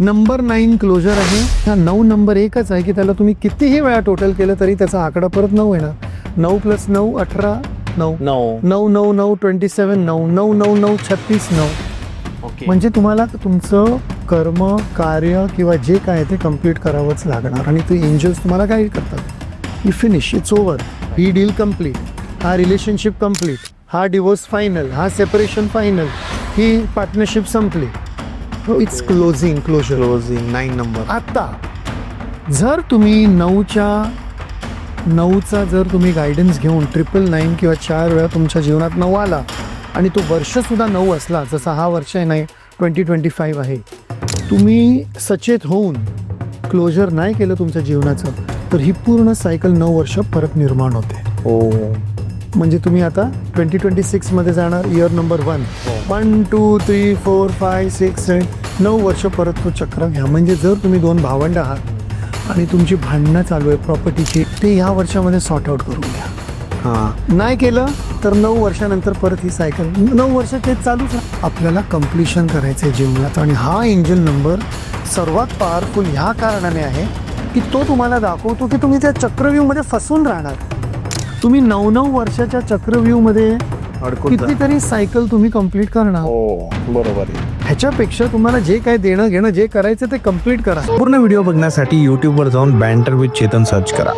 Number 9 closure आहे. हा 9 number एकच आहे की त्याला तुम्ही कितीही वेळा टोटल केलं तरी त्याचा आकडा परत 9 येणार. 9 + 9 18 9 9 9 9 9 27 9 9 9 9 36 9. ओके. म्हणजे तुम्हाला तुमचं कर्म कार्य किंवा जे काय ते कम्प्लीट करावंच लागणार. आणि ते एंजल्स तुम्हाला काय करतात की फिनिश, इट्स ओव्हर, ही डील कम्प्लीट, हा रिलेशनशिप कम्प्लीट, हा डिवोर्स फायनल, हा सेपरेशन फायनल, ही पार्टनरशिप संपली. It's closing, closure. Closing 9 number. आता जर तुम्ही 9चा जर तुम्ही गायडन्स घेऊन 999 किंवा 4 वेळा तुमच्या जीवनात 9 आला आणि तो वर्षसुद्धा 9 असला, जसा हा वर्ष आहे नाही 2025 आहे, तुम्ही सचेत होऊन क्लोजर नाही केलं तुमच्या जीवनाचं, तर ही पूर्ण सायकल 9 वर्ष परत निर्माण होते. हो. म्हणजे तुम्ही आता 2026 मध्ये जाणार, इयर नंबर 1, 1 2 3 4 5 6 7 9 वर्ष परत तो चक्र घ्या. म्हणजे जर तुम्ही 2 भावंड आहात आणि तुमची भांडणं चालू आहे प्रॉपर्टीची, ते ह्या वर्षामध्ये सॉर्ट आउट करून घ्या. हां. नाही केलं तर 9 वर्षानंतर परत ही सायकल 9 वर्ष ते चालूच आहे. आपल्याला कम्प्लिशन करायचं आहे जीवनात. आणि हा एंजल नंबर सर्वात पॉवरफुल ह्या कारणाने आहे की तो तुम्हाला दाखवतो की तुम्ही त्या चक्रव्यूहमध्ये फसून राहणार. तुम्ही 9 वर्षाच्या चक्रव्यूहमध्ये अडकून जा. कितीतरी सायकल तुम्ही कंप्लीट करणार. हो बरोबर आहे. ह्याच्यापेक्षा तुम्हाला जे काय देणं घेणं जे करायचं ते कंप्लीट करा. पूर्ण व्हिडिओ बघण्यासाठी यूट्यूबवर जाऊन बँटर विथ चेतन सर्च करा.